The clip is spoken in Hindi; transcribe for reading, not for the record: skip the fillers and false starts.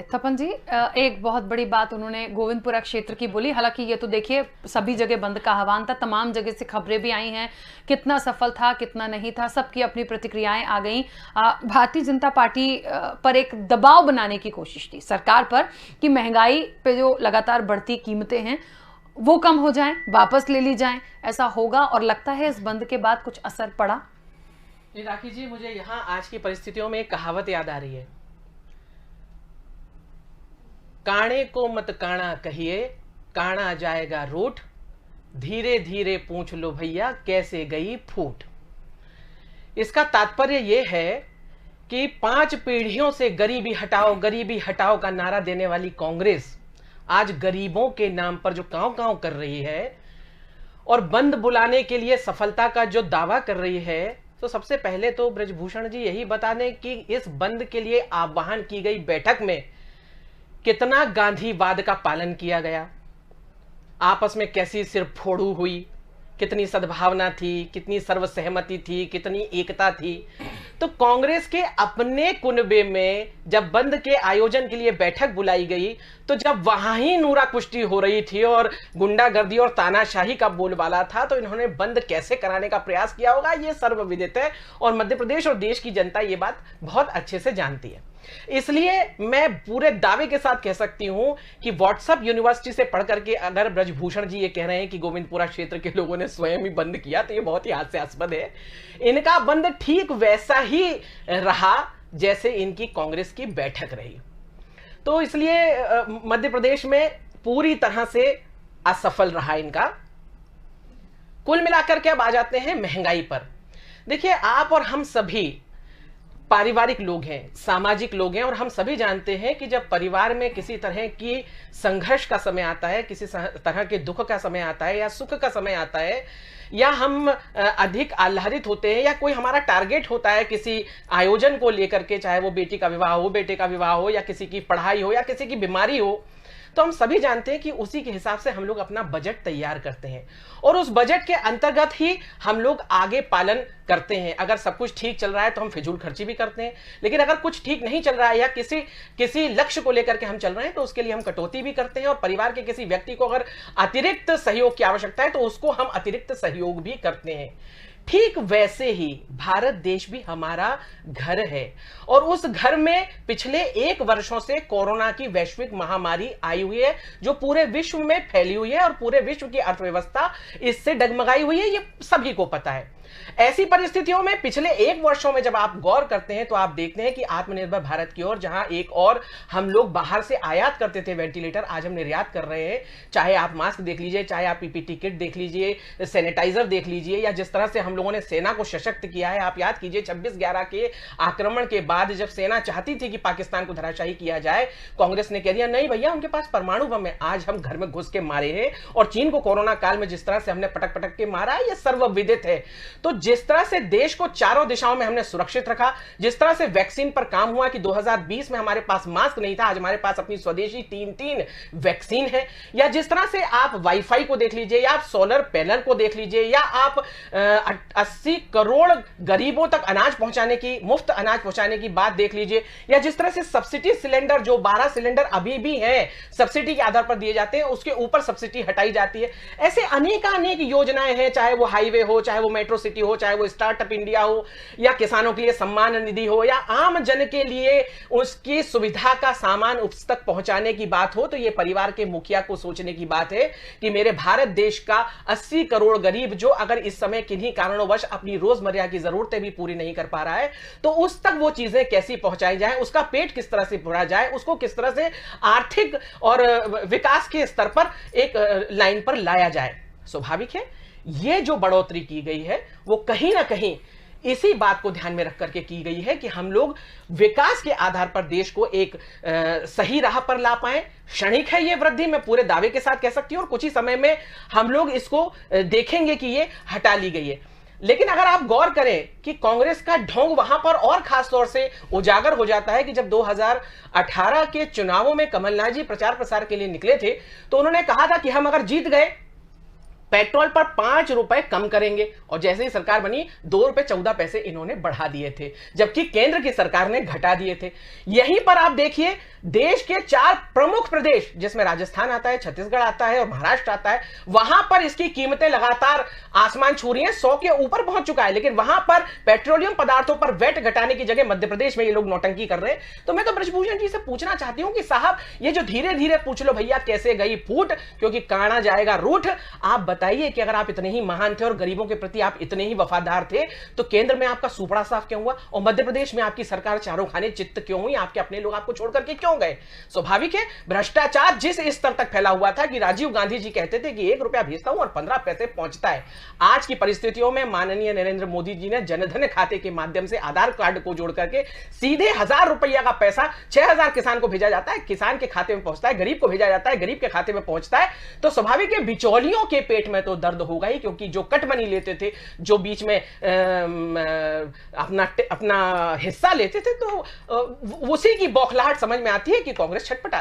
चलिए तपन जी, एक बहुत बड़ी बात उन्होंने गोविंदपुरा क्षेत्र की बोली। हालांकि ये तो देखिए सभी जगह बंद का आह्वान था, तमाम जगह से खबरें भी आई हैं, कितना सफल था कितना नहीं था, सबकी अपनी प्रतिक्रियाएं आ गई। भारतीय जनता पार्टी पर एक दबाव बनाने की कोशिश थी सरकार पर कि महंगाई पे जो लगातार बढ़ती कीमतें हैं वो कम हो जाएं, वापस ले ली जाएं। ऐसा होगा और लगता है इस बंद के बाद कुछ असर पड़ा? राखी जी, मुझे यहाँ आज की परिस्थितियों में एक कहावत याद आ रही है, काणे को मत काणा कहिए, काणा जाएगा रूठ, धीरे धीरे पूछ लो भैया कैसे गई फूट। इसका तात्पर्य यह है कि 5 पीढ़ियों से गरीबी हटाओ का नारा देने वाली कांग्रेस आज गरीबों के नाम पर जो कांव कर रही है और बंद बुलाने के लिए सफलता का जो दावा कर रही है, तो सबसे पहले तो ब्रजभूषण जी यही बता दें कि इस बंद के लिए आह्वान की गई बैठक में कितना गांधीवाद का पालन किया गया, आपस में कैसी सिर्फ फोड़ू हुई, कितनी सद्भावना थी, कितनी सर्वसहमति थी, कितनी एकता थी। तो कांग्रेस के अपने कुनबे में जब बंद के आयोजन के लिए बैठक बुलाई गई, तो जब वहां ही नूरा कुश्ती हो रही थी और गुंडागर्दी और तानाशाही का बोलबाला था, तो इन्होंने बंद कैसे कराने का प्रयास किया होगा ये सर्वविदित है और मध्य प्रदेश और देश की जनता ये बात बहुत अच्छे से जानती है। इसलिए मैं पूरे दावे के साथ कह सकती हूं कि व्हाट्सएप यूनिवर्सिटी से पढ़ करके अगर ब्रजभूषण जी ये कह रहे हैं कि गोविंदपुरा क्षेत्र के लोगों ने स्वयं ही बंद किया, तो ये बहुत ही हास्यास्पद है। इनका बंद ठीक वैसा ही रहा जैसे इनकी कांग्रेस की बैठक रही। तो इसलिए मध्य प्रदेश में पूरी तरह से असफल रहा इनका। कुल मिलाकर के अब आ जाते हैं महंगाई पर। देखिए, आप और हम सभी पारिवारिक लोग हैं, सामाजिक लोग हैं और हम सभी जानते हैं कि जब परिवार में किसी तरह की संघर्ष का समय आता है, किसी तरह के दुख का समय आता है या सुख का समय आता है, या हम अधिक आह्लादित होते हैं या कोई हमारा टारगेट होता है किसी आयोजन को लेकर के, चाहे वो बेटी का विवाह हो, बेटे का विवाह हो, या किसी की पढ़ाई हो या किसी की बीमारी हो, तो हम सभी जानते हैं कि उसी के हिसाब से हम लोग अपना बजट तैयार करते हैं और उस बजट के अंतर्गत ही हम लोग आगे पालन करते हैं। अगर सब कुछ ठीक चल रहा है तो हम फिजूल खर्ची भी करते हैं, लेकिन अगर कुछ ठीक नहीं चल रहा है या किसी लक्ष्य को लेकर के हम चल रहे हैं तो उसके लिए हम कटौती भी करते हैं और परिवार के किसी व्यक्ति को अगर अतिरिक्त सहयोग की आवश्यकता है तो उसको हम अतिरिक्त सहयोग भी करते हैं। ठीक वैसे ही भारत देश भी हमारा घर है और उस घर में पिछले 1 वर्षों से कोरोना की वैश्विक महामारी आई हुई है जो पूरे विश्व में फैली हुई है और पूरे विश्व की अर्थव्यवस्था इससे डगमगाई हुई है, ये सभी को पता है। ऐसी परिस्थितियों में पिछले 1 वर्षों में जब आप गौर करते हैं तो आप देखते हैं कि आत्मनिर्भर भारत की ओर, जहां एक और हम लोग बाहर से आयात करते थे वेंटिलेटर, आज हम निर्यात कर रहे हैं। चाहे आप मास्क देख लीजिए, चाहे आप पीपीटी किट देख लीजिए, सैनिटाइजर देख लीजिए, या जिस तरह से हम लोगों ने सेना को सशक्त किया है। आप याद कीजिए 26/11 के आक्रमण के बाद जब सेना चाहती थी कि पाकिस्तान को धराशायी किया जाए, कांग्रेस ने कह दिया नहीं भैया उनके पास परमाणु बम है। आज हम घर में घुस के मारे हैं और चीन को कोरोना काल में जिस तरह से हमने पटक पटक के मारा है, यह सर्वविदित है। तो जिस तरह से देश को चारों दिशाओं में हमने सुरक्षित रखा, जिस तरह से वैक्सीन पर काम हुआ कि 2020 में हमारे पास मास्क नहीं था, आज हमारे पास अपनी स्वदेशी 3 वैक्सीन है, या जिस तरह से आप वाईफाई को देख लीजिए, या आप सोलर पैनल को देख लीजिए, या आप 80 करोड़ गरीबों तक अनाज पहुंचाने की, मुफ्त अनाज पहुंचाने की बात देख लीजिए, या जिस तरह से सब्सिडी सिलेंडर जो 12 सिलेंडर अभी भी हैं सब्सिडी के आधार पर दिए जाते हैं, उसके ऊपर सब्सिडी हटाई जाती है। ऐसे अनेक योजनाएं हैं, चाहे वो हाईवे हो, चाहे वो मेट्रो सिटी हो, चाहे वो स्टार्टअप इंडिया हो, या किसानों के लिए सम्मान निधि हो, या आम जन के लिए उसकी सुविधा का सामान उस तक पहुंचाने की बात हो, तो यह परिवार के मुखिया को सोचने की बात है कि मेरे भारत देश का 80 करोड़ गरीब जो अगर इस समय किन्हीं कारणों अपनी रोजमर्रा की जरूरतें भी पूरी नहीं कर पा रहा है, तो उस तक वो चीजें कैसी पहुंचाई जाए, उसका पेट किस तरह से भरा जाए, उसको किस तरह से आर्थिक और विकास के स्तर पर एक लाइन पर लाया जाए। स्वाभाविक है ये जो बढ़ोतरी की गई है वो कहीं ना कहीं इसी बात को ध्यान में रख करके की गई है कि हम लोग विकास के आधार पर देश को एक सही राह पर ला पाए। क्षणिक है ये वृद्धि, मैं पूरे दावे के साथ कह सकती हूं, और कुछ ही समय में हम लोग इसको देखेंगे कि ये हटा ली गई है। लेकिन अगर आप गौर करें कि कांग्रेस का ढोंग वहां पर और खास तौर से उजागर हो जाता है कि जब 2018 के चुनावों में कमलनाथ जी प्रचार प्रसार के लिए निकले थे तो उन्होंने कहा था कि हम अगर जीत गए पेट्रोल पर 5 रुपए कम करेंगे, और जैसे ही सरकार बनी 2 रुपए 14 पैसे इन्होंने बढ़ा दिए थे, जबकि केंद्र की सरकार ने घटा दिए थे। यहीं पर आप देखिए देश के 4 प्रमुख प्रदेश, जिसमें राजस्थान आता है, छत्तीसगढ़ आता है और महाराष्ट्र आता है, वहां पर इसकी कीमतें लगातार आसमान छू रही हैं, 100 के ऊपर पहुंच चुका है। लेकिन वहां पर पेट्रोलियम पदार्थों पर वैट घटाने की जगह मध्य प्रदेश में ये लोग नौटंकी कर रहे हैं। तो मैं तो ब्रजभूषण जी से पूछना चाहती हूं कि साहब, ये जो धीरे धीरे पूछ लो भैया कैसे गई फूट, क्योंकि काना जाएगा रूठ, आप बताइए कि अगर आप इतने ही महान थे और गरीबों के प्रति आप इतने ही वफादार थे, तो केंद्र में आपका सुपड़ा साफ क्यों हुआ, और मध्य प्रदेश में आपकी सरकार चारों खाने चित्त क्यों हुई, आपके अपने लोग आपको छोड़ करके क्यों गए। स्वाभाविक है, भ्रष्टाचार जिस स्तर तक फैला हुआ था कि राजीव गांधी जी कहते थे कि 1 रुपया भेजता हूं और 15 पैसे पहुंचता है। आज की परिस्थितियों में माननीय नरेंद्र मोदी जी ने जनधन खाते के माध्यम से आधार कार्ड को जोड़ करके सीधे 1000 रुपया का पैसा 6000 किसान को भेजा जाता है, किसान के खाते में पहुंचता है, गरीब को भेजा जाता है, गरीब के खाते में पहुंचता है। तो स्वाभाविक है बिचौलियों के पेट में तो दर्द होगा ही, क्योंकि जो कट मनी लेते थे, जो बीच में अपना हिस्सा लेते थे, तो उसी की बौखलाहट समझ में आती है कि कांग्रेस छटपटा